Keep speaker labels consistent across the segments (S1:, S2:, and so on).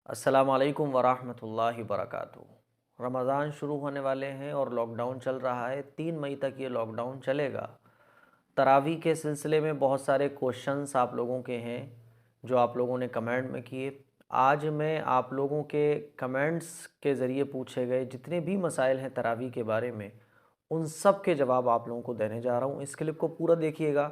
S1: अस्सलाम वालेकुम वरहमतुल्लाहि वबरकातुहू। रमज़ान शुरू होने वाले हैं और लॉकडाउन चल रहा है। 3 मई तक ये लॉकडाउन चलेगा। तरावी के सिलसिले में बहुत सारे क्वेश्चंस आप लोगों के हैं जो आप लोगों ने कमेंट में किए। आज मैं आप लोगों के कमेंट्स के ज़रिए पूछे गए जितने भी मसाइल हैं तरावी के बारे में, उन सब के जवाब आप लोगों को देने जा रहा हूँ। इस क्लिप को पूरा देखिएगा।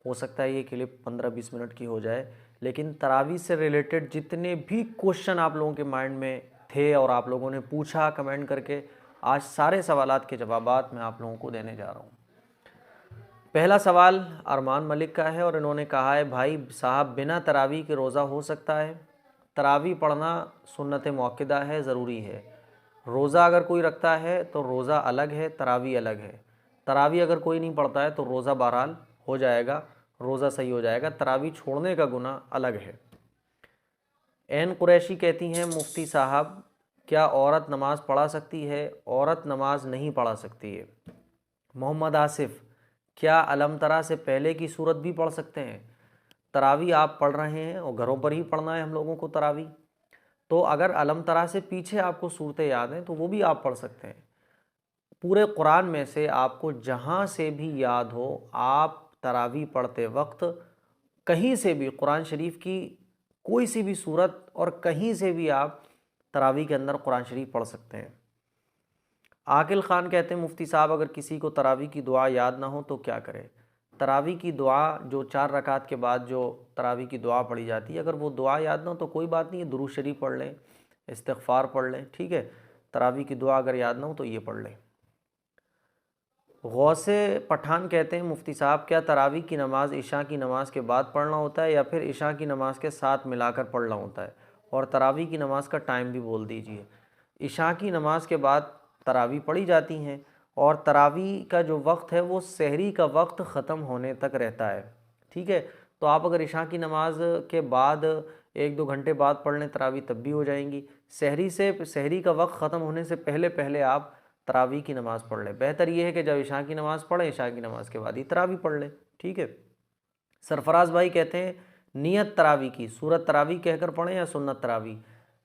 S1: हो सकता है ये क्लिप 15-20 मिनट की हो जाए, लेकिन तरावी से रिलेटेड जितने भी क्वेश्चन आप लोगों के माइंड में थे और आप लोगों ने पूछा कमेंट करके, आज सारे सवालात के जवाबात मैं आप लोगों को देने जा रहा हूँ। पहला सवाल अरमान मलिक का है और इन्होंने कहा है, भाई साहब बिना तरावी के रोज़ा हो सकता है? तरावी पढ़ना सुन्नत मुअक्कदा है, ज़रूरी है। रोज़ा अगर कोई रखता है तो रोज़ा अलग है, तरावी अलग है। तरावी अगर कोई नहीं पढ़ता है तो रोज़ा बहरहाल हो जाएगा, रोज़ा सही हो जाएगा। तरावी छोड़ने का गुनाह अलग है। एन कुरैशी कहती हैं, मुफ्ती साहब क्या औरत नमाज़ पढ़ा सकती है? औरत नमाज नहीं पढ़ा सकती है। मोहम्मद आसिफ, क्या अलम तरा से पहले की सूरत भी पढ़ सकते हैं? तरावी आप पढ़ रहे हैं और घरों पर ही पढ़ना है हम लोगों को तरावी, तो अगर अलम तरा से पीछे आपको सूरतें याद हैं तो वो भी आप पढ़ सकते हैं। पूरे कुरान में से आपको जहाँ से भी याद हो, आप तरावी पढ़ते वक्त कहीं से भी कुरान शरीफ की कोई सी भी सूरत और कहीं से भी आप तरावी के अंदर कुरान शरीफ पढ़ सकते हैं। आकिल ख़ान कहते हैं, मुफ्ती साहब अगर किसी को तरावी की दुआ याद ना हो तो क्या करे? तरावी की दुआ जो 4 रकात के बाद जो तरावी की दुआ पढ़ी जाती है, अगर वो दुआ याद ना हो तो कोई बात नहीं है, दुरूद शरीफ पढ़ लें, इस्तिग़फ़ार पढ़ लें, ठीक है। तरावी की दुआ अगर याद ना हो तो ये पढ़ लें। गौसे पठान कहते हैं, मुफ्ती साहब क्या तरावी की नमाज़ इशा की नमाज़ के बाद पढ़ना होता है या फिर इशा की नमाज़ के साथ मिलाकर पढ़ना होता है? और तरावी की नमाज़ का टाइम भी बोल दीजिए। इशा की नमाज़ के बाद तरावी पढ़ी जाती हैं और तरावी का जो वक्त है वो सहरी का वक्त ख़त्म होने तक रहता है, ठीक है। तो आप अगर इशा की नमाज़ के बाद 1-2 घंटे बाद पढ़ लें तरावी तब भी हो जाएंगी। सहरी का वक्त ख़त्म होने से पहले पहले आप तरावी की नमाज़ पढ़ लें। बेहतर ये है कि जब इशा की नमाज़ पढ़ें, इशा की नमाज़ के बाद ही तरावी पढ़ लें, ठीक है। सरफराज भाई कहते हैं, नियत तरावी की सूरत तरावी कहकर पढ़ें या सुन्नत तरावी?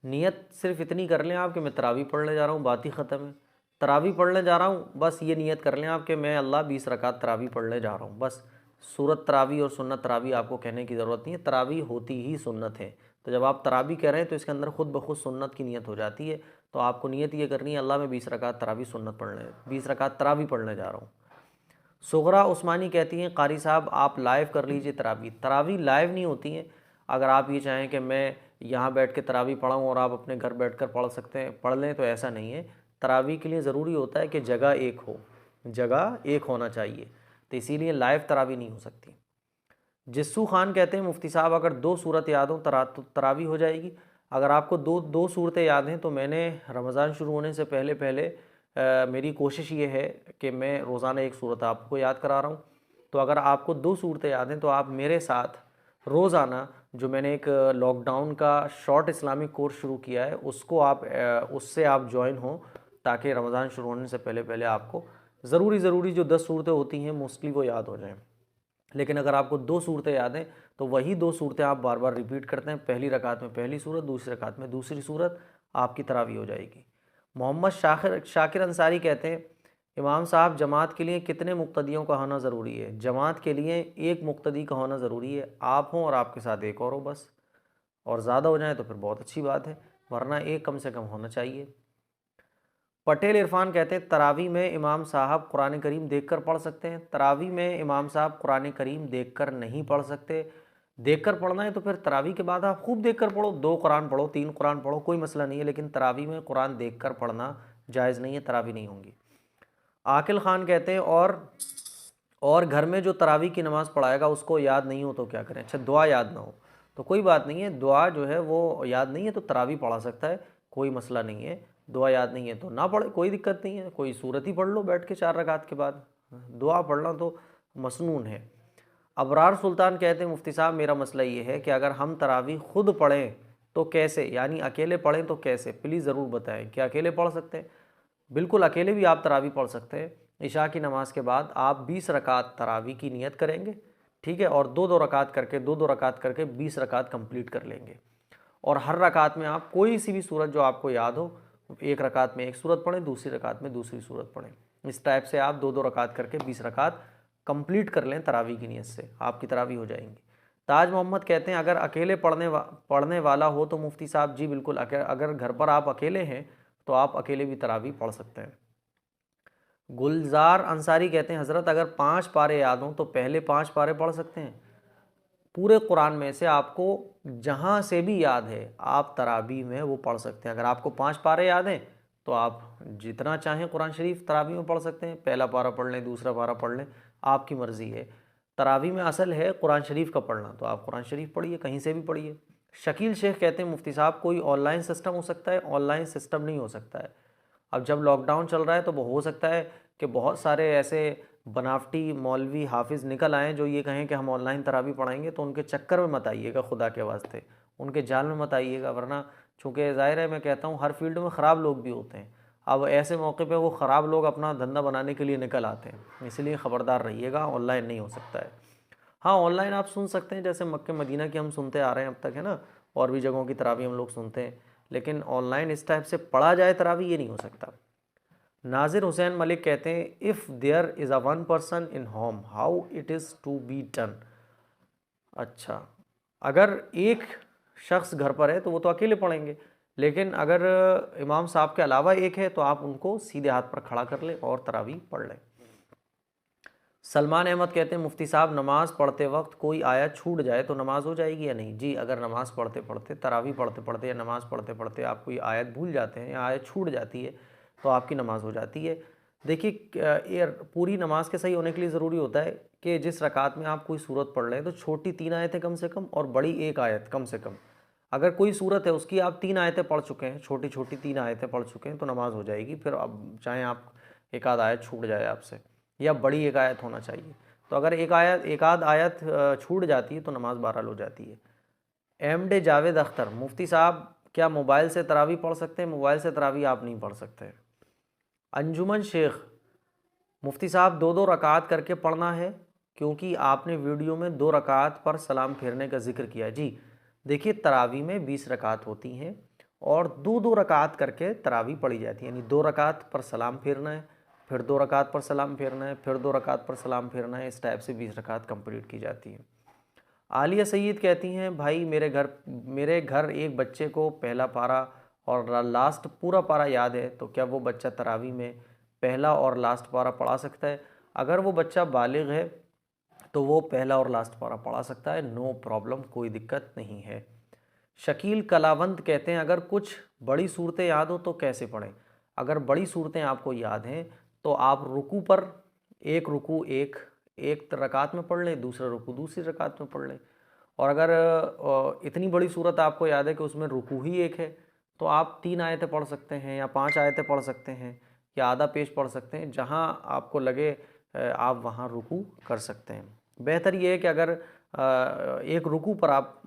S1: नियत सिर्फ इतनी कर लें आप कि मैं तरावी पढ़ने जा रहा हूँ, बात ही ख़त्म है। तरावी पढ़ने जा रहा हूँ, बस ये नियत कर लें आप कि मैं अल्लाह 20 रकात तरावी पढ़ने जा रहा हूँ, बस। सूरत तरावी और सुन्नत तरावी आपको कहने की ज़रूरत नहीं है, तरावी होती ही सुन्नत है। तो जब आप तरावी कह रहे हैं तो इसके अंदर खुद ब खुद सुन्नत की नियत हो जाती है। तो आपको नियत ये करनी है, अल्लाह मैं 20 रकात तरावी सुन्नत पढ़ने 20 रकात तरावी पढ़ने जा रहा हूँ। सुगरा उस्मानी कहती हैं, कारी साहब आप लाइव कर लीजिए तरावी। तरावी लाइव नहीं होती हैं। अगर आप ये चाहें कि मैं यहाँ बैठ के तरावी पढ़ाऊँ और आप अपने घर बैठकर पढ़ सकते हैं, पढ़ लें, तो ऐसा नहीं है। तरावी के लिए ज़रूरी होता है कि जगह एक हो, जगह एक होना चाहिए, तो इसीलिए लाइव तरावी नहीं हो सकती। जिस्सू खान कहते हैं, मुफ्ती साहब अगर 2 सूरत याद हो तो तरावी हो जाएगी? अगर आपको दो सूरतें याद हैं तो मैंने रमज़ान शुरू होने से पहले पहले मेरी कोशिश ये है कि मैं रोज़ाना एक सूरत आपको याद करा रहा हूँ। तो अगर आपको 2 सूरतें याद हैं तो आप मेरे साथ रोज़ाना, जो मैंने एक लॉकडाउन का शॉर्ट इस्लामिक कोर्स शुरू किया है, उसको आप उससे आप ज्वाइन हो, ताकि रमज़ान शुरू होने से पहले पहले आपको ज़रूरी जो 10 सूरतें होती हैं मोस्टली वो याद हो जाएँ। लेकिन अगर आपको 2 सूरतें याद हैं तो वही 2 सूरतें आप बार बार रिपीट करते हैं। पहली रकात में पहली सूरत, दूसरी रकात में दूसरी सूरत, आपकी तरावी हो जाएगी। मोहम्मद शाकिर अंसारी कहते हैं, इमाम साहब जमात के लिए कितने मुक्तदियों का होना ज़रूरी है? जमात के लिए एक मुक्तदी का होना ज़रूरी है, आप हों और आपके साथ एक और हो बस। और ज़्यादा हो जाए तो फिर बहुत अच्छी बात है, वरना एक कम से कम होना चाहिए। पटेल इरफान कहते हैं, तरावी में इमाम साहब कुरान करीम देखकर पढ़ सकते हैं? तरावी में इमाम साहब कुरान करीम देखकर नहीं पढ़ सकते। देखकर पढ़ना है तो फिर तरावी के बाद आप खूब देखकर पढ़ो, 2 कुरान पढ़ो, 3 कुरान पढ़ो, कोई मसला नहीं है, लेकिन तरावी में कुरान देखकर पढ़ना जायज़ नहीं है, तरावी नहीं होंगी। आकिल ख़ान कहते हैं, और घर में जो तरावी की नमाज़ पढ़ाएगा उसको याद नहीं हो तो क्या करें? अच्छा, दुआ याद ना हो तो कोई बात नहीं है, दुआ जो है वो याद नहीं है तो तरावी पढ़ा सकता है, कोई मसला नहीं है। दुआ याद नहीं है तो ना पढ़े, कोई दिक्कत नहीं है, कोई सूरत ही पढ़ लो बैठ के 4 रकात के बाद। दुआ पढ़ना तो मसनून है। अबरार सुल्तान कहते हैं, मुफ्ती साहब मेरा मसला ये है कि अगर हम तरावी खुद पढ़ें तो कैसे, यानी अकेले पढ़ें तो कैसे? प्लीज़ ज़रूर बताएं, क्या अकेले पढ़ सकते हैं? बिल्कुल अकेले भी आप तरावी पढ़ सकते हैं। इशा की नमाज़ के बाद आप 20 रकात तरावी की नियत करेंगे, ठीक है, और 2-2 रकात करके 20 रकात कंप्लीट कर लेंगे। और हर रकात में आप कोई सी भी सूरत जो आपको याद हो, एक रकात में एक सूरत पढ़ें, दूसरी रकात में दूसरी सूरत पढ़ें। इस टाइप से आप 2-2 रकात करके 20 रकात कंप्लीट कर लें तरावी की नीयत से, आपकी तरावी हो जाएंगी। ताज मोहम्मद कहते हैं अगर अकेले पढ़ने वाला हो तो मुफ्ती साहब जी बिल्कुल, अगर घर पर आप अकेले हैं तो आप अकेले भी तरावी पढ़ सकते हैं। गुलजार अंसारी कहते हैं हज़रत अगर 5 पारे याद हों तो पहले 5 पारे पढ़ सकते हैं। पूरे कुरान में से आपको जहाँ से भी याद है आप तरावी में वो पढ़ सकते हैं। अगर आपको 5 पारे याद हैं तो आप जितना चाहें कुरान शरीफ तरावी में पढ़ सकते हैं। पहला पारा पढ़ लें, दूसरा पारा पढ़ लें, आपकी मर्ज़ी है। तरावी में असल है कुरान शरीफ का पढ़ना, तो आप कुरान शरीफ पढ़िए, कहीं से भी पढ़िए। शकील शेख कहते हैं मुफ्ती साहब कोई ऑनलाइन सिस्टम हो सकता है? ऑनलाइन सिस्टम नहीं हो सकता है। अब जब लॉकडाउन चल रहा है तो वो हो सकता है कि बहुत सारे ऐसे बनावटी मौलवी हाफिज़ निकल आएँ जो ये कहें कि हम ऑनलाइन तरावी पढ़ाएंगे, तो उनके चक्कर में मत आइएगा, खुदा के वास्ते उनके जाल में मत आइएगा। वरना चूँकि ज़ाहिर है, मैं कहता हूँ हर फील्ड में ख़राब लोग भी होते हैं। अब ऐसे मौके पे वो ख़राब लोग अपना धंधा बनाने के लिए निकल आते हैं, इसलिए ख़बरदार रहिएगा, ऑनलाइन नहीं हो सकता है। हाँ, ऑनलाइन आप सुन सकते हैं, जैसे मक्के मदीना की हम सुनते आ रहे हैं अब तक, है ना, और भी जगहों की तरावी हम लोग सुनते हैं, लेकिन ऑनलाइन इस टाइप से पढ़ा जाए तरावी, ये नहीं हो सकता। नाजिर हुसैन मलिक कहते हैं if there is a one person in home how it is to be done. अच्छा, अगर एक शख्स घर पर है तो वो तो अकेले पढ़ेंगे, लेकिन अगर इमाम साहब के अलावा एक है तो आप उनको सीधे हाथ पर खड़ा कर लें और तरावी पढ़ लें। सलमान अहमद कहते हैं मुफ्ती साहब नमाज़ पढ़ते वक्त कोई आयत छूट जाए तो नमाज हो जाएगी या नहीं? जी, अगर नमाज़ पढ़ते पढ़ते, तरावी पढ़ते पढ़ते या नमाज़ पढ़ते पढ़ते आप कोई आयत भूल जाते हैं या आयत छूट जाती है तो आपकी नमाज़ हो जाती है। देखिए, ये पूरी नमाज के सही होने के लिए ज़रूरी होता है कि जिस रकात में आप कोई सूरत पढ़ रहे हैं तो छोटी 3 आयतें कम से कम और बड़ी 1 आयत कम से कम। अगर कोई सूरत है उसकी आप 3 आयतें पढ़ चुके हैं, छोटी छोटी 3 आयतें पढ़ चुके हैं, तो नमाज़ हो जाएगी। फिर अब चाहे आप एक आध आयत छूट जाए आपसे, या बड़ी 1 आयत होना चाहिए। तो अगर एक आध आयत छूट जाती है तो नमाज बहरहाल हो जाती है। एमडे जावेद अख्तर मुफ्ती साहब क्या मोबाइल से तरावी पढ़ सकते हैं? मोबाइल से तरावी आप नहीं पढ़ सकते। अंजुमन शेख मुफ्ती साहब 2-2 रकात करके पढ़ना है क्योंकि आपने वीडियो में 2 रकात पर सलाम फेरने का जिक्र किया। जी देखिए, तरावी में 20 रकात होती हैं और 2-2 रकात करके तरावी पढ़ी जाती है, यानी 2 रकात पर सलाम फेरना है, फिर 2 रकात पर सलाम फेरना है, फिर 2 रकात पर सलाम फेरना है। इस टाइप से 20 रकात कंप्लीट की जाती है। आलिया सईद कहती हैं भाई मेरे घर एक बच्चे को पहला पारा और लास्ट पूरा पारा याद है, तो क्या वो बच्चा तरावी में पहला और लास्ट पारा पढ़ा सकता है? अगर वो बच्चा बालिग है तो वो पहला और लास्ट पारा पढ़ा सकता है, नो प्रॉब्लम, कोई दिक्कत नहीं है। शकील कलावंत कहते हैं अगर कुछ बड़ी सूरतें याद हो तो कैसे पढ़ें? अगर बड़ी सूरतें आपको याद हैं तो आप रुकू पर रुकू एक रकात में पढ़ लें, दूसरा रुकू दूसरी रकात में पढ़ लें। और अगर इतनी बड़ी सूरत आपको याद है कि उसमें रुकू ही एक है तो आप 3 आयतें पढ़ सकते हैं या 5 आयतें पढ़ सकते हैं या आधा पेज पढ़ सकते हैं, जहाँ आपको लगे आप वहाँ रुकू कर सकते हैं। बेहतर ये है कि अगर एक रुकू पर आप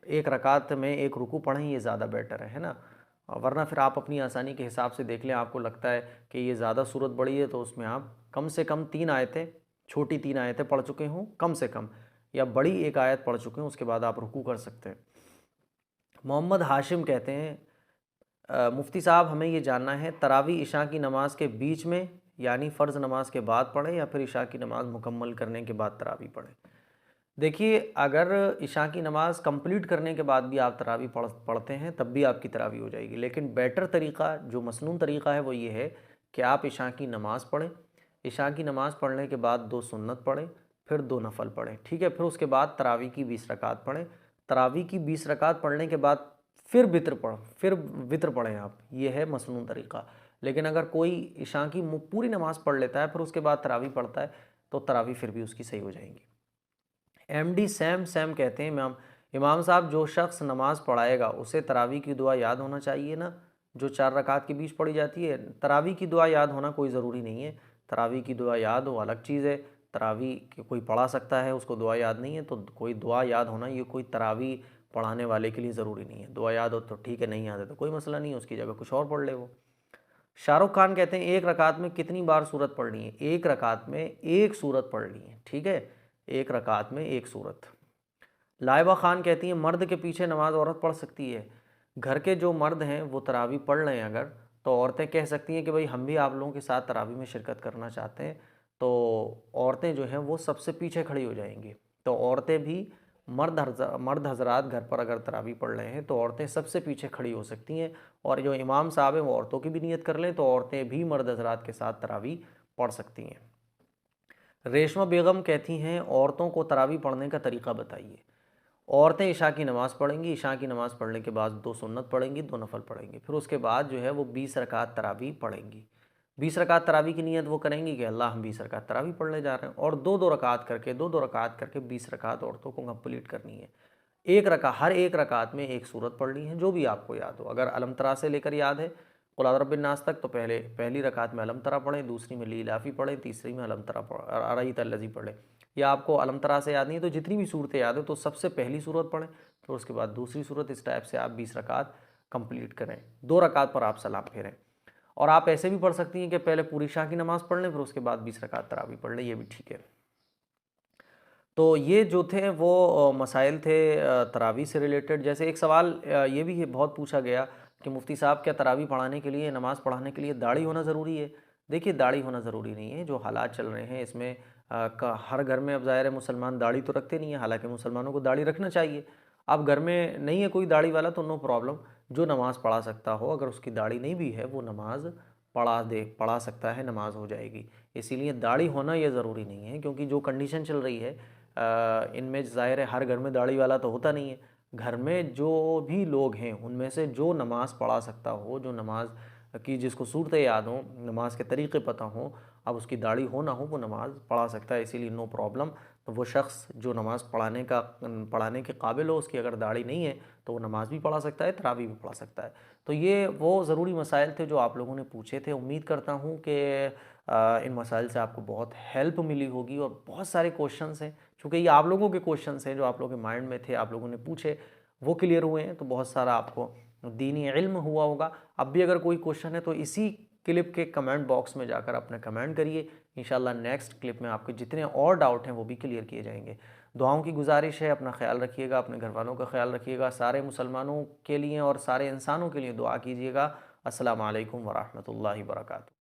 S1: एक रकात में एक रुकू पढ़ें, ये ज़्यादा बेटर है ना। वरना फिर आप अपनी आसानी के हिसाब से देख लें, आपको लगता है कि ये ज़्यादा सूरत बड़ी है तो उसमें आप कम से कम 3 आयतें, छोटी 3 आयतें पढ़ चुके हों कम से कम, या बड़ी 1 आयत पढ़ चुके हैं, उसके बाद आप रुकू कर सकते हैं। मोहम्मद हाशिम कहते हैं मुफ्ती साहब हमें ये जानना है तरावी इशा की नमाज़ के बीच में यानी फ़र्ज़ नमाज के बाद पढ़ें या फिर इशा की नमाज़ मुकम्मल करने के बाद तरावी पढ़ें? देखिए, अगर इशा की नमाज़ कंप्लीट करने के बाद भी आप तरावी पढ़ते हैं तब भी आपकी तरावी हो जाएगी, लेकिन बेटर तरीक़ा, जो मसनून तरीक़ा है, वो ये है कि आप इशा की नमाज़ पढ़ें, इशा की नमाज़ पढ़ने के बाद 2 सुन्नत पढ़ें, फिर 2 नफल पढ़ें, ठीक है। फिर उसके बाद तरावी की 20 रकात पढ़ें। तरावी की 20 रकात पढ़ने के बाद फिर वित्र पढ़ें आप, ये है मसनून तरीक़ा। लेकिन अगर कोई इशा की पूरी नमाज़ पढ़ लेता है फिर उसके बाद तरावी पढ़ता है तो तरावी फिर भी उसकी सही हो जाएंगी। एमडी सैम कहते हैं इमाम साहब जो शख्स नमाज़ पढ़ाएगा उसे तरावी की दुआ याद होना चाहिए ना, जो 4 रकात के बीच पढ़ी जाती है। तरावी की दुआ याद होना कोई ज़रूरी नहीं है, तरावी की दुआ याद हो अलग चीज़ है। तरावी कोई पढ़ा सकता है, उसको दुआ याद नहीं है, तो कोई दुआ याद होना ये कोई तरावी पढ़ाने वाले के लिए ज़रूरी नहीं है। दुआ याद हो तो ठीक है, नहीं याद है तो कोई मसला नहीं है, उसकी जगह कुछ और पढ़ ले वो। शाहरुख खान कहते हैं एक रकात में कितनी बार सूरत पढ़नी है? एक रकात में एक सूरत पढ़नी है, ठीक है, एक रकात में एक सूरत। लाइबा खान कहती हैं मर्द के पीछे नमाज औरत पढ़ सकती है? घर के जो मर्द हैं वो तरावी पढ़ रहे हैं अगर, तो औरतें कह सकती हैं कि भाई हम भी आप लोगों के साथ तरावी में शिरकत करना चाहते हैं, तो औरतें जो हैं वो सबसे पीछे खड़ी हो जाएंगी। तो औरतें भी मर्द हजरात घर पर अगर तरावी पढ़ रहे हैं तो औरतें सबसे पीछे खड़ी हो सकती हैं, और जो इमाम साहब हैं वो औरतों की भी नियत कर लें तो औरतें भी मर्द हजरात के साथ तरावी पढ़ सकती हैं। रेशमा बेगम कहती हैं औरतों को तरावी पढ़ने का तरीक़ा बताइए। औरतें इशा की नमाज़ पढ़ेंगी, इशा की नमाज़ पढ़ने के बाद 2 सुन्नत पढ़ेंगी, 2 नफल पढ़ेंगी, फिर उसके बाद जो है वो 20 रकात तरावी पढ़ेंगी। 20 रकात तरावी की नियत वो करेंगी कि अल्लाह हम 20 रकात तरावी पढ़ने जा रहे हैं, और 2-2 रकात करके 2-2 रकात करके 20 रकात औरतों को कंप्लीट करनी है। हर एक रकात में एक सूरत पढ़नी है, जो भी आपको याद हो। अगर अलम तरा से लेकर याद है कुल औज़ु बिर्रब्बिन नास तक, तो पहली रकात में अलम तरा पढ़ें, दूसरी में लीलाफ़ी पढ़ें, तीसरी में अलम तरा अरअयतल्लज़ी पढ़ें। या आपको अलम तरा से याद नहीं है तो जितनी भी सूरतें याद है तो सबसे पहली सूरत पढ़ें, फिर उसके बाद दूसरी सूरत। इस टाइप से आप 20 रकात कंप्लीट करें। 2 रकात पर आप सलाम फेरें। और आप ऐसे भी पढ़ सकती हैं कि पहले पूरी इशा की नमाज़ पढ़ लें, फिर उसके बाद 20 रकात तरावी पढ़ लें, ये भी ठीक है। तो ये जो थे वो मसाइल थे तरावी से रिलेटेड। जैसे एक सवाल ये भी बहुत पूछा गया कि मुफ्ती साहब क्या तरावी पढ़ाने के लिए, नमाज़ पढ़ाने के लिए दाढ़ी होना ज़रूरी है? देखिए, दाढ़ी होना ज़रूरी नहीं है। जो हालात चल रहे हैं इसमें हर घर में अब ज़ाहिर है मुसलमान दाढ़ी तो रखते नहीं है, हालांकि मुसलमानों को दाढ़ी रखना चाहिए। अब घर में नहीं है कोई दाढ़ी वाला तो नो प्रॉब्लम, जो नमाज़ पढ़ा सकता हो, अगर उसकी दाढ़ी नहीं भी है वो नमाज़ पढ़ा सकता है, नमाज हो जाएगी। इसीलिए दाढ़ी होना ये ज़रूरी नहीं है, क्योंकि जो कंडीशन चल रही है इनमें ज़ाहिर है हर घर में दाढ़ी वाला तो होता नहीं है। घर में जो भी लोग हैं उनमें से जो नमाज़ पढ़ा सकता हो, जो नमाज की जिसको सूरतें याद हों, नमाज के तरीक़े पता हों, अब उसकी दाढ़ी हो ना हो, वो नमाज़ पढ़ा सकता है, इसीलिए नो प्रॉब्लम। तो वो शख्स जो नमाज़ पढ़ाने के काबिल हो, उसकी अगर दाढ़ी नहीं है तो वो नमाज़ भी पढ़ा सकता है, तरावी भी पढ़ा सकता है। तो ये वो ज़रूरी मसाइल थे जो आप लोगों ने पूछे थे। उम्मीद करता हूँ कि इन मसाइल से आपको बहुत हेल्प मिली होगी, और बहुत सारे क्वेश्चंस हैं, चूँकि ये आप लोगों के क्वेश्चंस हैं जो आप लोगों के माइंड में थे, आप लोगों ने पूछे, वो क्लियर हुए हैं, तो बहुत सारा आपको दीनी इल्म हुआ होगा। अब भी अगर कोई क्वेश्चन है तो इसी क्लिप के कमेंट बॉक्स में जाकर अपने कमेंट करिए। इंशाल्लाह नेक्स्ट क्लिप में आपके जितने और डाउट हैं वो भी क्लियर किए जाएंगे। दुआओं की गुजारिश है, अपना ख्याल रखिएगा, अपने घर वालों का ख्याल रखिएगा, सारे मुसलमानों के लिए और सारे इंसानों के लिए दुआ कीजिएगा। अस्सलामु अलैकुम वरहमतुल्लाहि वबरकातुहू।